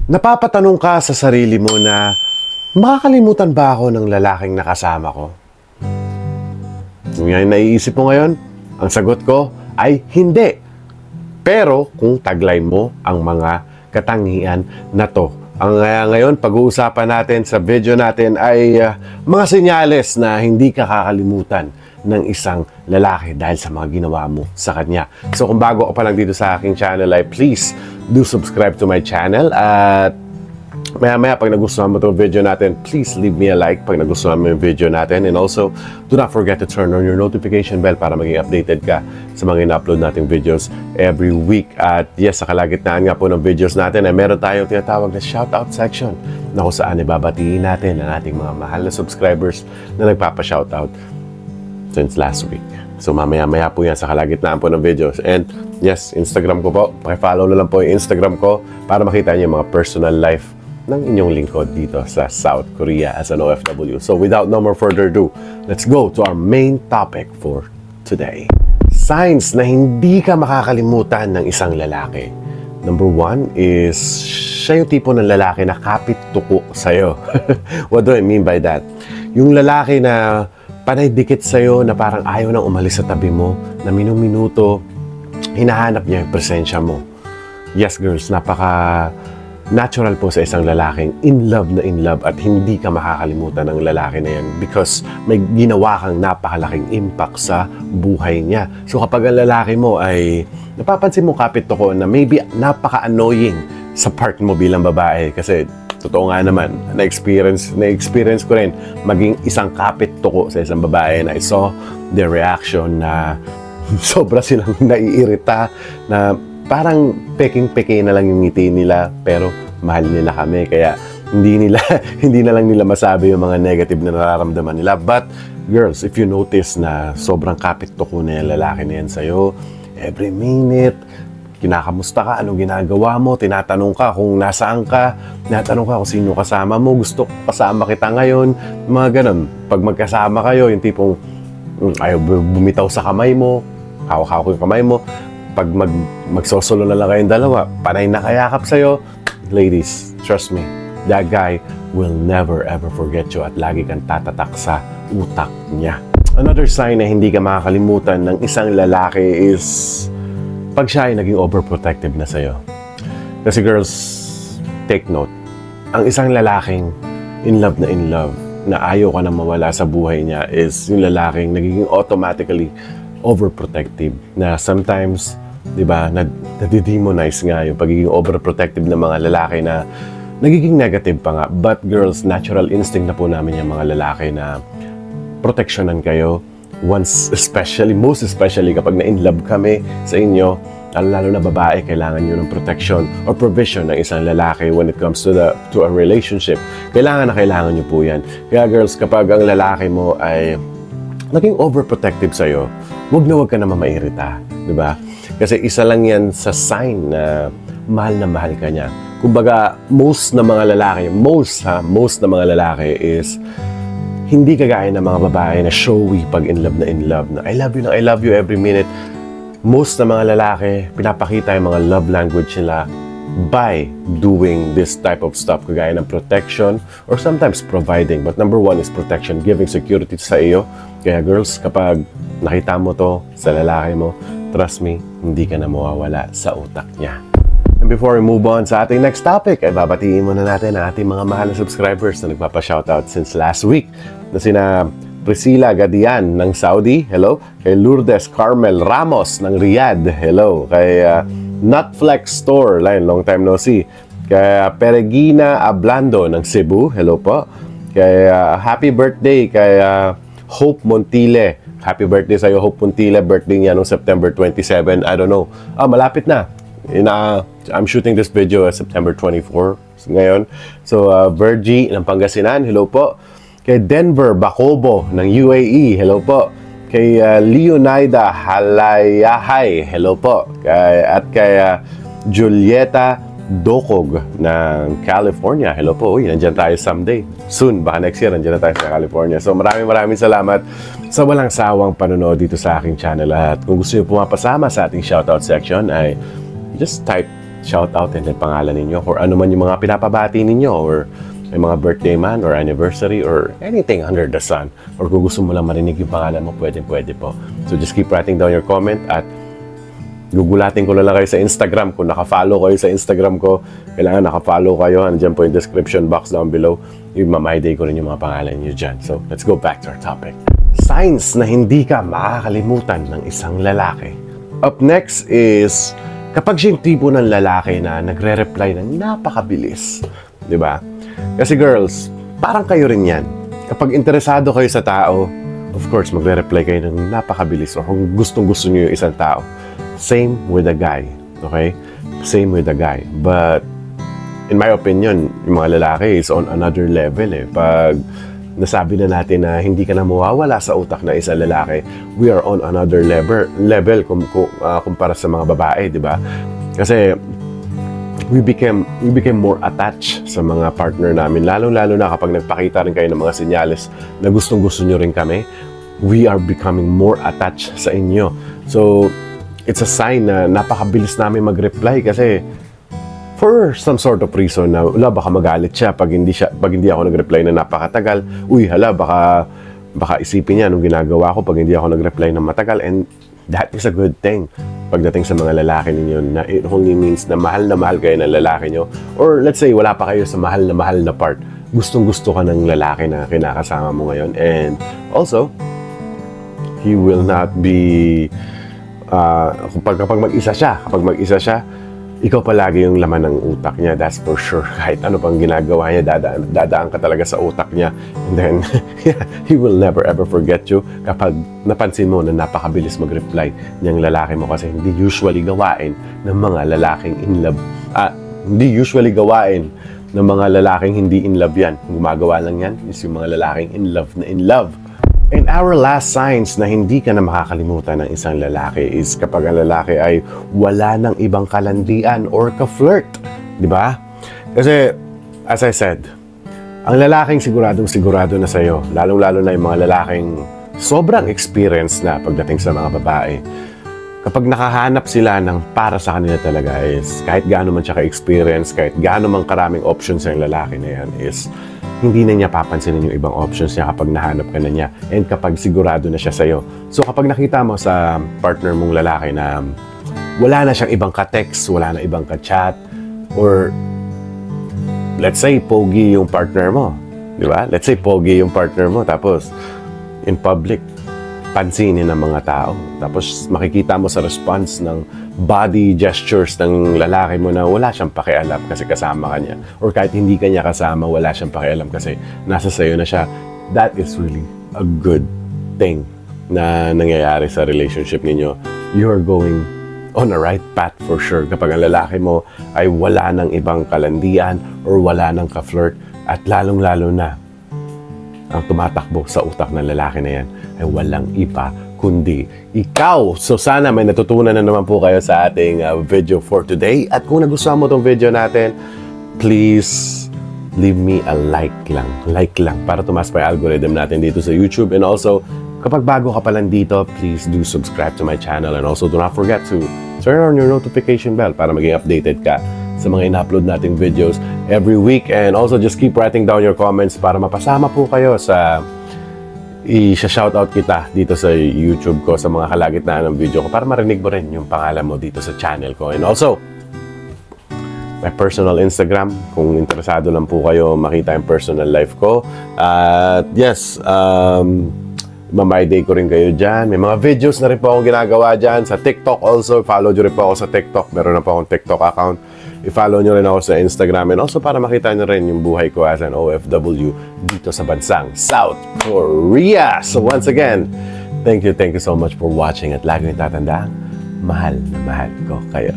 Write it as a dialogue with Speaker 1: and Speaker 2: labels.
Speaker 1: Napapatanong ka sa sarili mo na makakalimutan ba ako ng lalaking nakasama ko? Ngayon naiisip mo ngayon, ang sagot ko ay hindi. Pero kung taglay mo ang mga katangian na to, ang ngayon pag-uusapan natin sa video natin ay mga senyales na hindi ka kakalimutan ng isang lalaki dahil sa mga ginawa mo sa kanya. So kung bago ka pa lang dito sa aking channel ay please do subscribe to my channel at maya pag nagustuhan mo itong video natin, please leave me a like pag nagustuhan mo yung video natin, and also do not forget to turn on your notification bell para maging updated ka sa mga ina-upload nating videos every week. At yes, sa kalagitnaan nga po ng videos natin ay meron tayong tinatawag na shoutout section na kung saan ibabatiin natin ang ating mga mahal na subscribers na nagpapa-shoutout since last week. So mamaya po yan sa kalagitnaan po ng videos. And yes, Instagram ko po, paki-follow na lang po yung Instagram ko para makita niyo yung mga personal life ng inyong lingkod dito sa South Korea as an OFW. So without no more further ado, let's go to our main topic for today. Signs na hindi ka makakalimutan ng isang lalaki. Number one is siya yung tipo ng lalaki na kapit-tuko sa'yo. What do I mean by that? Yung lalaki na panay dikit sa'yo na parang ayaw nang umalis sa tabi mo, na minuto hinahanap niya yung presensya mo. Yes girls, napaka-natural po sa isang lalaking in love at hindi ka makakalimutan ng lalaki na yan because may ginawa kang napakalaking impact sa buhay niya. So kapag ang lalaki mo ay napapansin mo kapit-tuko na maybe napaka-annoying sa part mo bilang babae, kasi totoo nga naman, na-experience ko rin maging isang kapit-tuko sa isang babae na I saw their reaction na sobra silang naiirita, na parang peking-peke na lang yung ngiti nila pero mahal nila kami, kaya hindi na lang nila masabi yung mga negative na nararamdaman nila. But girls, if you notice na sobrang kapit-tuko na yung lalaki na yan sa'yo, every minute kinakamusta ka, anong ginagawa mo, tinatanong ka kung nasaan ka, tinatanong ka kung sino kasama mo, gusto kasama kita ngayon, mga ganun. Pag magkasama kayo, yung tipong ayaw bumitaw sa kamay mo, hawak-hawak yung kamay mo, pag magsosolo na lang kayong dalawa, panay na kayakap sa'yo, ladies, trust me, that guy will never ever forget you at lagi kang tatatak sa utak niya. Another sign na hindi ka makakalimutan ng isang lalaki is pag siya ay naging overprotective na sa'yo. Kasi girls, take note, ang isang lalaking in love na ayaw ka na mawala sa buhay niya is yung lalaking nagiging automatically overprotective. Na sometimes, di ba, nadidemonize nga yung pagiging overprotective ng mga lalaki na nagiging negative pa nga. But girls, natural instinct na po namin yung mga lalaki na proteksyonan kayo. Most especially kapag na-in-love kami sa inyo, lalo na babae, kailangan nyo ng protection or provision ng isang lalaki when it comes to a relationship. Kailangan nyo po yan. Kaya girls, kapag ang lalaki mo ay naging overprotective sa'yo, wag ka na mamairita, di ba? Kasi isa lang yan sa sign na mahal ka niya. Kumbaga, most na mga mga lalaki is hindi kagaya ng mga babae na showy pag in love na I love you every minute. Most na mga lalaki, pinapakita yung mga love language nila by doing this type of stuff, kagaya ng protection or sometimes providing. But number one is protection, giving security sa iyo. Kaya girls, kapag nakita mo to sa lalaki mo, trust me, hindi ka na mawawala sa utak niya. And before we move on sa ating next topic, ay babatiin muna natin ang ating mga mahal na subscribers na nagpapa-shoutout since last week, na sina Priscilla Gadian ng Saudi, hello. Kay Lourdes Carmel Ramos ng Riyadh, hello. Kay Nutflex Store, long time no see. Kay Peregina Ablando ng Cebu, hello po. Kay happy birthday kay Hope Montile. Happy birthday sa'yo, Hope Montile. Birthday niya noong September 27. I don't know. Malapit na. I'm shooting this video September 24 ngayon. So, Virgie ng Pangasinan, hello po. Kay Denver Bacobo ng UAE, hello po. Kay Leonida Halayahay, hello po. Kay Julieta Dokog ng California, hello po. Uy, nandyan tayo someday. Soon, baka next year, nandyan na tayo sa California. So, maraming salamat sa walang sawang panonood dito sa aking channel. At kung gusto niyo pumapasama sa ating shoutout section, ay just type shout out and then pangalan ninyo or ano man yung mga pinapabati ninyo or may mga birthday man or anniversary or anything under the sun. Or kung gusto mo lang marinig yung pangalan mo, pwede po. So just keep writing down your comment at gugulatin ko na lang kayo sa Instagram. Kung nakafollow kayo sa Instagram ko, kailangan nakafollow kayo. Andiyan po yung description box down below. I-my-day ko rin yung mga pangalan nyo dyan. So, let's go back to our topic. Signs na hindi ka makakalimutan ng isang lalaki. Up next is, kapag siya yung tipo ng lalaki na nagre-reply ng napakabilis. Diba? Kasi girls, parang kayo rin yan. Kapag interesado kayo sa tao, of course, magre-reply kayo ng napakabilis or kung gustong-gusto nyo yung isang tao. Same with a guy, okay? Same with a guy. But, in my opinion, yung mga lalaki is on another level eh. Pag nasabi na natin na hindi ka na mawawala sa utak na isang lalaki, we are on another level kumpara sa mga babae, di ba? Kasi, we became more attached sa mga partner namin. Lalo na kapag nagpakita rin kayo ng mga senyales na gustong-gusto nyo rin kami, we are becoming more attached sa inyo. So, it's a sign na napakabilis namin mag-reply kasi for some sort of reason na baka magalit siya pag hindi ako nag-reply na napakatagal. Uy, baka isipin niya anong ginagawa ko pag hindi ako nag-reply na matagal, and that is a good thing pagdating sa mga lalaki ninyo, na it only means na mahal kayo ng lalaki nyo, or let's say wala pa kayo sa mahal na part, gustong-gusto ka ng lalaki na kinakasama mo ngayon, and also he will not be kapag mag-isa siya, ikaw palagi yung laman ng utak niya, that's for sure. Kahit ano pang ginagawa niya, dadaan ka talaga sa utak niya. And then, he will never ever forget you kapag napansin mo na napakabilis mag-reply niyang lalaki mo, kasi hindi usually gawain ng mga lalaking in love. Hindi usually gawain ng mga lalaking hindi in love yan. Gumagawa lang yan is yung mga lalaking in love na in love. And our last signs na hindi ka na makakalimutan ng isang lalaki is kapag ang lalaki ay wala ng ibang kalandian or ka-flirt. Di ba? Kasi, as I said, ang lalaking sigurado na sa'yo, lalong-lalo na yung mga lalaking sobrang experience na pagdating sa mga babae. Kapag nakahanap sila ng para sa kanila talaga is kahit gaano man siya ka-experience, kahit gaano man karaming options yung lalaki na yan is hindi na niya papansinin yung ibang options niya kapag nahanap ka na niya and kapag sigurado na siya sa'yo. So kapag nakita mo sa partner mong lalaki na wala na siyang ibang ka-text, wala na ibang ka-chat, or let's say pogi yung partner mo, di ba? Let's say pogi yung partner mo, tapos in public, pansinin ng mga tao. Tapos makikita mo sa response ng body gestures ng lalaki mo na wala siyang pakialam kasi kasama ka niya. Or kahit hindi ka niya kasama, wala siyang pakialam kasi nasa sayo na siya. That is really a good thing na nangyayari sa relationship ninyo. You are going on a right path for sure. Kapag ang lalaki mo ay wala ng ibang kalandian or wala ng ka-flirt, at lalong-lalo na ang tumatakbo sa utak ng lalaki na yan ay walang iba kundi ikaw. So sana may natutunan na naman po kayo sa ating video for today. At kung nagustuhan mo itong video natin, please leave me a like lang para tumas pa yung algorithm natin dito sa YouTube. And also, kapag bago ka pa lang dito, please do subscribe to my channel, and also do not forget to turn on your notification bell para maging updated ka sa mga in-upload nating videos every week. And also just keep writing down your comments para mapasama po kayo sa i-shoutout kita dito sa YouTube ko sa mga kalagitnaan ng video ko para marinig mo rin yung pangalan mo dito sa channel ko. And also, my personal Instagram, kung interesado lang po kayo makita yung personal life ko. Yes, my day ko rin kayo dyan. May mga videos na rin po akong ginagawa dyan. Sa TikTok also, follow nyo rin po ako sa TikTok. Meron na po akong TikTok account. I-follow nyo rin ako sa Instagram. And also para makita nyo rin yung buhay ko as an OFW dito sa bansang South Korea. So once again, thank you so much for watching. At lagi nyo tatandaan, mahal na mahal ko kayo.